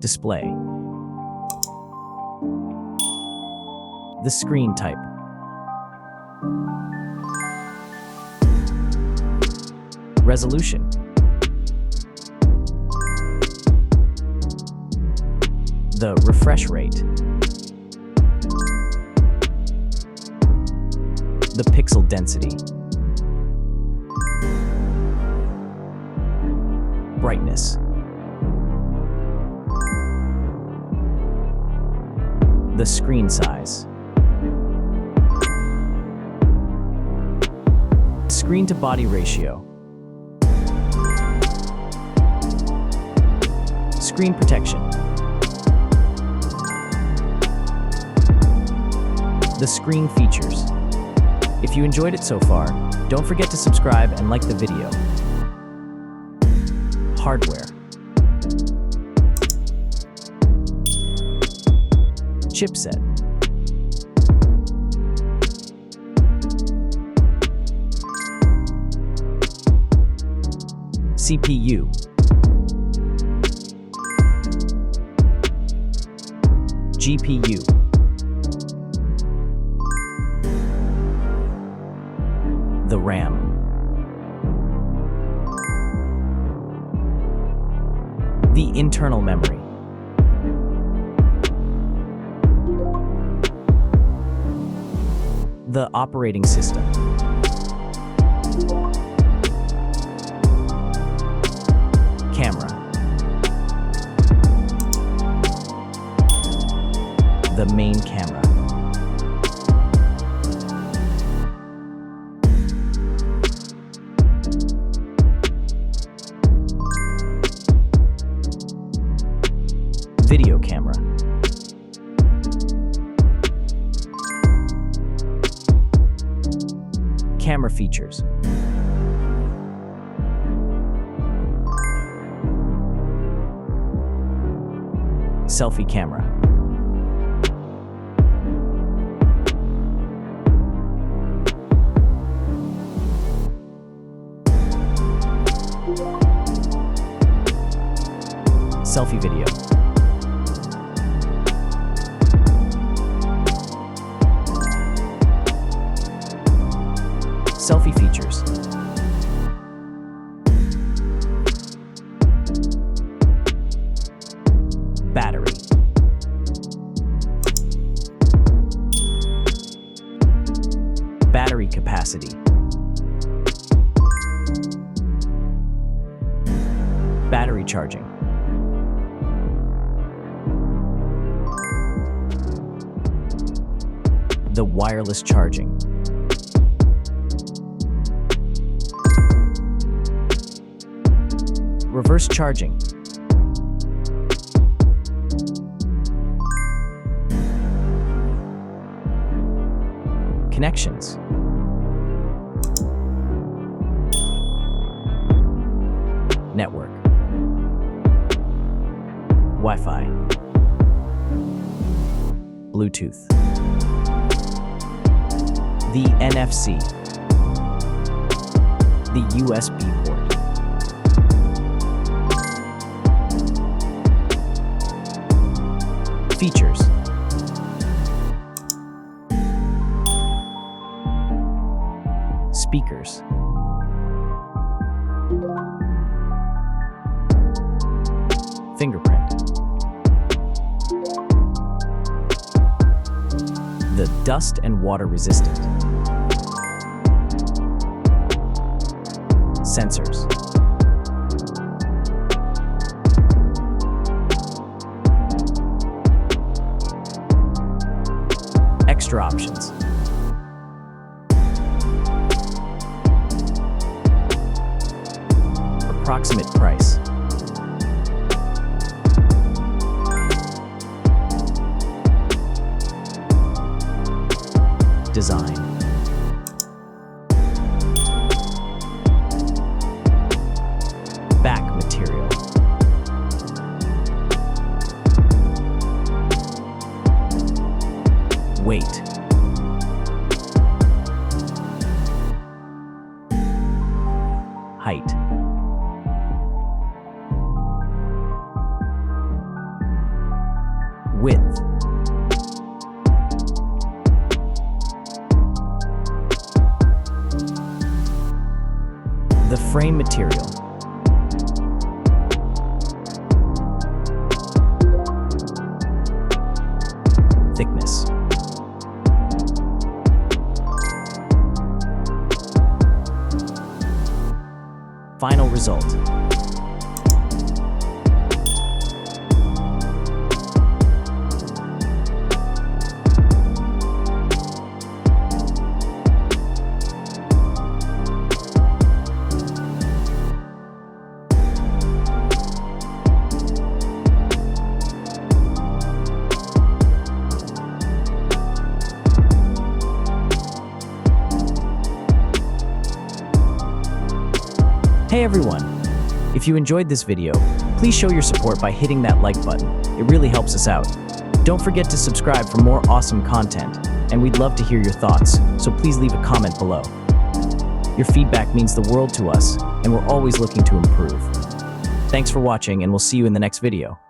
Display. The screen type. Resolution. The refresh rate. The pixel density. Brightness. The screen size. Screen to body ratio. Screen protection. The screen features. If you enjoyed it so far, don't forget to subscribe and like the video. Hardware. Chipset. CPU. GPU. The RAM. The internal memory. The operating system. Camera. The main camera. Video camera. Camera features. Selfie camera. Selfie video. Selfie features. Battery. Battery capacity. Battery charging. The wireless charging. Reverse charging. Connections. Network. Wi-Fi. Bluetooth. The NFC. The USB port. Features. Speakers. Fingerprint. The dust and water resistant. Sensors. Extra options. Approximate price. Design. Back material. Weight. height. Width. The frame material. Thickness. Final result. Hey everyone! If you enjoyed this video, please show your support by hitting that like button. It really helps us out. Don't forget to subscribe for more awesome content, and we'd love to hear your thoughts, so please leave a comment below. Your feedback means the world to us, and we're always looking to improve. Thanks for watching, and we'll see you in the next video.